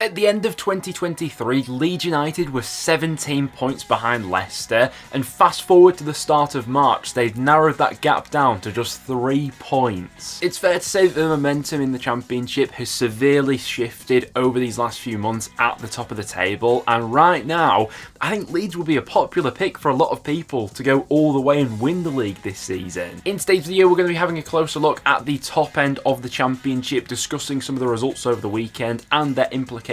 At the end of 2023, Leeds United were 17 points behind Leicester, and fast forward to the start of March, they've narrowed that gap down to just 3 points. It's fair to say that the momentum in the Championship has severely shifted over these last few months at the top of the table, and right now, I think Leeds will be a popular pick for a lot of people to go all the way and win the league this season. In today's video, we're going to be having a closer look at the top end of the Championship, discussing some of the results over the weekend and their implications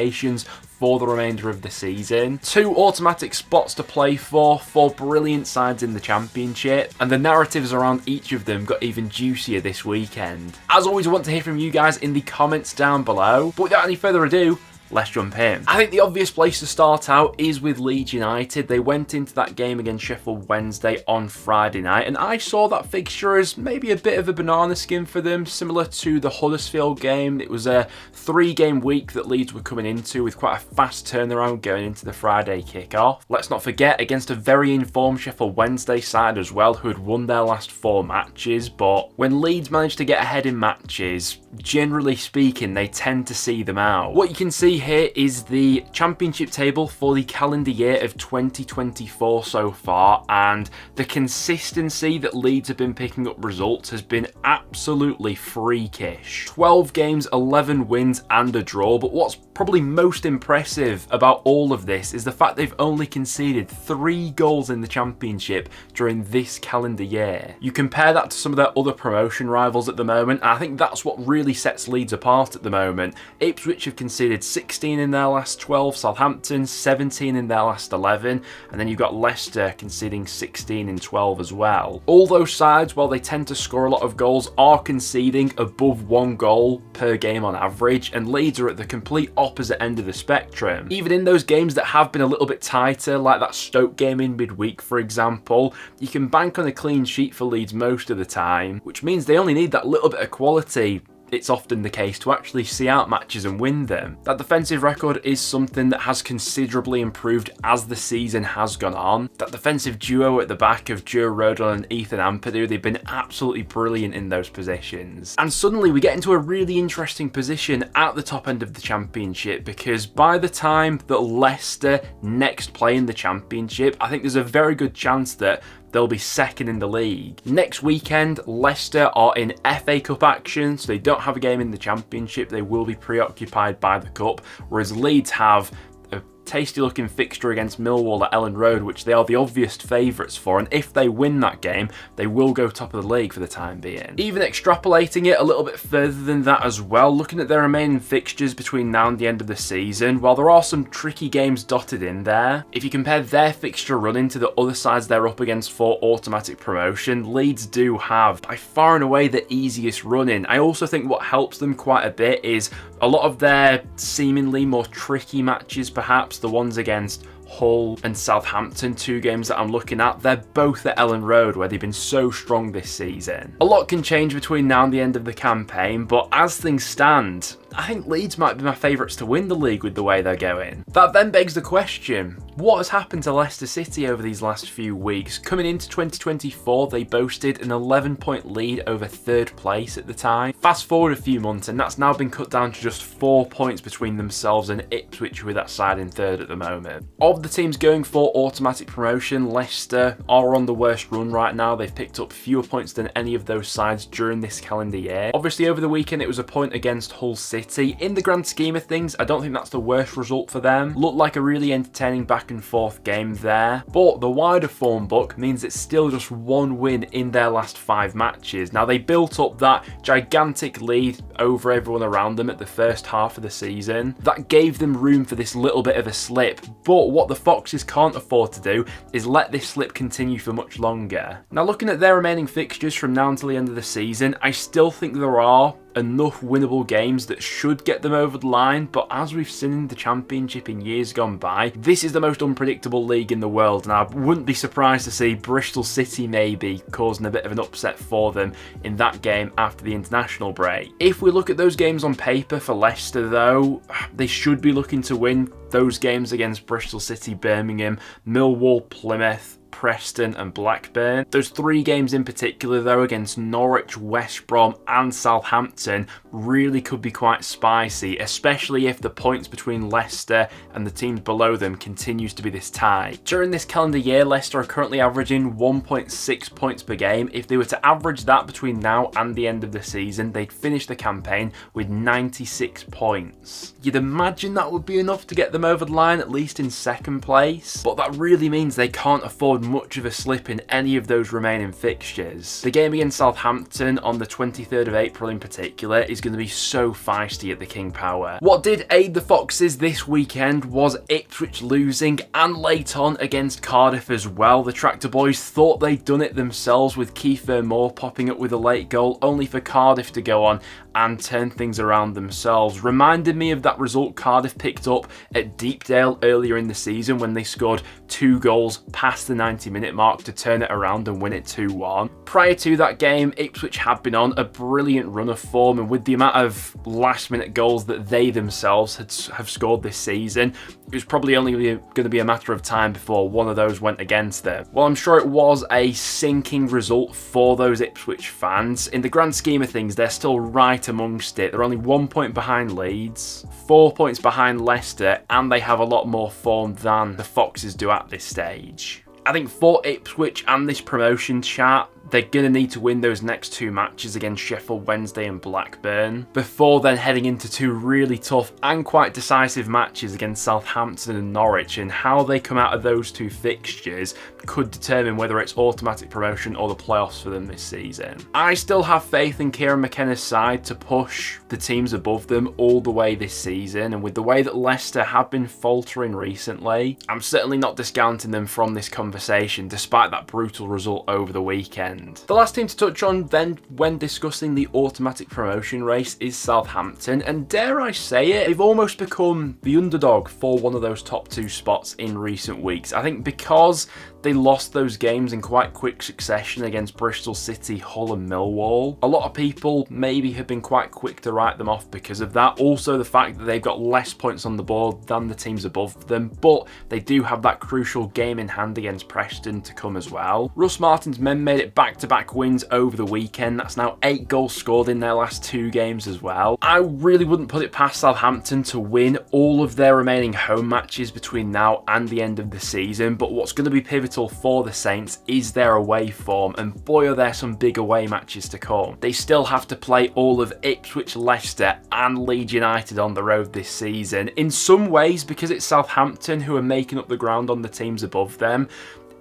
for the remainder of the season. 2 automatic spots to play for brilliant sides in the Championship, and the narratives around each of them got even juicier this weekend. As always, I want to hear from you guys in the comments down below, but without any further ado, let's jump in. I think the obvious place to start out is with Leeds United. They went into that game against Sheffield Wednesday on Friday night, and I saw that fixture as maybe a bit of a banana skin for them, similar to the Huddersfield game. It was a 3-game week that Leeds were coming into with quite a fast turnaround going into the Friday kickoff. Let's not forget, against a very informed Sheffield Wednesday side as well, who had won their last 4 matches, but when Leeds managed to get ahead in matches, generally speaking, they tend to see them out. What you can see here is the Championship table for the calendar year of 2024 so far, and the consistency that Leeds have been picking up results has been absolutely freakish. 12 games, 11 wins and a draw, but what's probably most impressive about all of this is the fact they've only conceded 3 goals in the Championship during this calendar year. You compare that to some of their other promotion rivals at the moment, and I think that's what really sets Leeds apart at the moment. Ipswich have conceded 16 in their last 12, Southampton 17 in their last 11, and then you've got Leicester conceding 16 in 12 as well. All those sides, while they tend to score a lot of goals, are conceding above 1 goal per game on average, and Leeds are at the complete opposite end of the spectrum. Even in those games that have been a little bit tighter, like that Stoke game in midweek for example, you can bank on a clean sheet for Leeds most of the time, which means they only need that little bit of quality, it's often the case, to actually see out matches and win them. That defensive record is something that has considerably improved as the season has gone on. That defensive duo at the back of Joe Rodon and Ethan Ampadu, they've been absolutely brilliant in those positions. And suddenly we get into a really interesting position at the top end of the Championship, because by the time that Leicester next play in the Championship, I think there's a very good chance that they'll be second in the league. Next weekend, Leicester are in FA Cup action, so they don't have a game in the Championship. They will be preoccupied by the Cup, whereas Leeds have a tasty looking fixture against Millwall at Ellen Road, which they are the obvious favourites for, and if they win that game, they will go top of the league for the time being. Even extrapolating it a little bit further than that as well, looking at their remaining fixtures between now and the end of the season, while there are some tricky games dotted in there, if you compare their fixture run-in to the other sides they're up against for automatic promotion, Leeds do have by far and away the easiest run-in. I also think what helps them quite a bit is a lot of their seemingly more tricky matches, perhaps the ones against Hull and Southampton, 2 games that I'm looking at, they're both at Ellen Road, where they've been so strong this season. A lot can change between now and the end of the campaign, but as things stand, I think Leeds might be my favourites to win the league with the way they're going. That then begs the question, what has happened to Leicester City over these last few weeks? Coming into 2024, they boasted an 11-point lead over 3rd place at the time. Fast forward a few months, and that's now been cut down to just 4 points between themselves and Ipswich, with that side in 3rd at the moment. Of the teams going for automatic promotion, Leicester are on the worst run right now. They've picked up fewer points than any of those sides during this calendar year. Obviously, over the weekend, it was a point against Hull City. In the grand scheme of things, I don't think that's the worst result for them. Looked like a really entertaining back and forth game there, but the wider form book means it's still just 1 win in their last 5 matches. Now, they built up that gigantic lead over everyone around them at the first half of the season. That gave them room for this little bit of a slip, but what the Foxes can't afford to do is let this slip continue for much longer. Now, looking at their remaining fixtures from now until the end of the season, I still think there are enough winnable games that should get them over the line, but as we've seen in the Championship in years gone by, this is the most unpredictable league in the world, and I wouldn't be surprised to see Bristol City maybe causing a bit of an upset for them in that game after the international break. If we look at those games on paper for Leicester though, they should be looking to win those games against Bristol City, Birmingham, Millwall, Plymouth. Preston and Blackburn. Those 3 games in particular though, against Norwich, West Brom and Southampton, really could be quite spicy, especially if the points between Leicester and the teams below them continues to be this tight. During this calendar year, Leicester are currently averaging 1.6 points per game. If they were to average that between now and the end of the season, they'd finish the campaign with 96 points. You'd imagine that would be enough to get them over the line, at least in second place, but that really means they can't afford much of a slip in any of those remaining fixtures. The game against Southampton on the 23rd of April in particular is going to be so feisty at the King Power. What did aid the Foxes this weekend was Ipswich losing, and late on against Cardiff as well. The Tractor Boys thought they'd done it themselves with Kiefer Moore popping up with a late goal, only for Cardiff to go on and turn things around themselves. Reminded me of that result Cardiff picked up at Deepdale earlier in the season when they scored 2 goals past the 90-minute mark to turn it around and win it 2-1. Prior to that game, Ipswich had been on a brilliant run of form, and with the amount of last-minute goals that they themselves have scored this season, it was probably only going to be a matter of time before one of those went against them. Well, I'm sure it was a sinking result for those Ipswich fans. In the grand scheme of things, they're still right amongst it. They're only 1 point behind Leeds, 4 points behind Leicester, and they have a lot more form than the Foxes do at this stage. I think for Ipswich and this promotion chat, they're going to need to win those next 2 matches against Sheffield Wednesday and Blackburn before then heading into 2 really tough and quite decisive matches against Southampton and Norwich, and how they come out of those 2 fixtures could determine whether it's automatic promotion or the playoffs for them this season. I still have faith in Kieran McKenna's side to push the teams above them all the way this season, and with the way that Leicester have been faltering recently, I'm certainly not discounting them from this conversation despite that brutal result over the weekend. The last team to touch on then when discussing the automatic promotion race is Southampton, and dare I say it, they've almost become the underdog for one of those top 2 spots in recent weeks. I think because they lost those games in quite quick succession against Bristol City, Hull and Millwall, a lot of people maybe have been quite quick to write them off because of that. Also the fact that they've got less points on the board than the teams above them, but they do have that crucial game in hand against Preston to come as well. Russ Martin's men made it back-to-back wins over the weekend. That's now 8 goals scored in their last 2 games as well. I really wouldn't put it past Southampton to win all of their remaining home matches between now and the end of the season, but what's going to be pivotal for the Saints is their away form, and boy are there some big away matches to come. They still have to play all of Ipswich, Leicester and Leeds United on the road this season. In some ways, because it's Southampton who are making up the ground on the teams above them,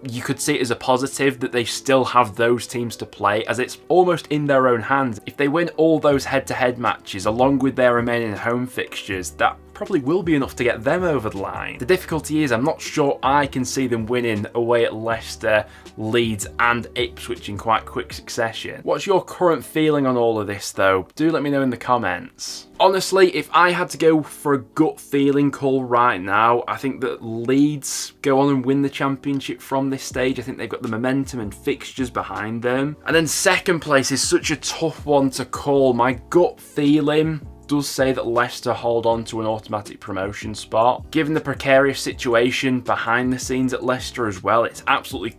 you could see it as a positive that they still have those teams to play, as it's almost in their own hands. If they win all those head-to-head matches along with their remaining home fixtures, that probably will be enough to get them over the line. The difficulty is I'm not sure I can see them winning away at Leicester, Leeds and Ipswich in quite quick succession. What's your current feeling on all of this though? Do let me know in the comments. Honestly, if I had to go for a gut feeling call right now, I think that Leeds go on and win the championship from this stage. I think they've got the momentum and fixtures behind them. And then second place is such a tough one to call. My gut feeling does say that Leicester hold on to an automatic promotion spot. Given the precarious situation behind the scenes at Leicester as well, it's absolutely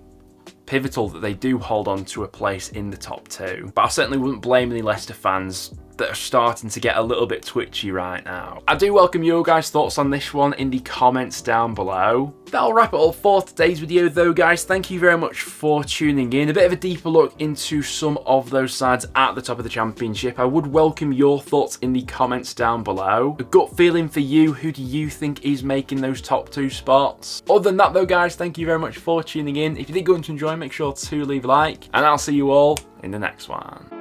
pivotal that they do hold on to a place in the top 2. But I certainly wouldn't blame any Leicester fans that are starting to get a little bit twitchy right now. I do welcome your guys' thoughts on this one in the comments down below. That'll wrap it up for today's video though, guys. Thank you very much for tuning in. A bit of a deeper look into some of those sides at the top of the championship. I would welcome your thoughts in the comments down below. A gut feeling for you, who do you think is making those top 2 spots? Other than that though, guys, thank you very much for tuning in. If you did go on to enjoy, make sure to leave a like, and I'll see you all in the next one.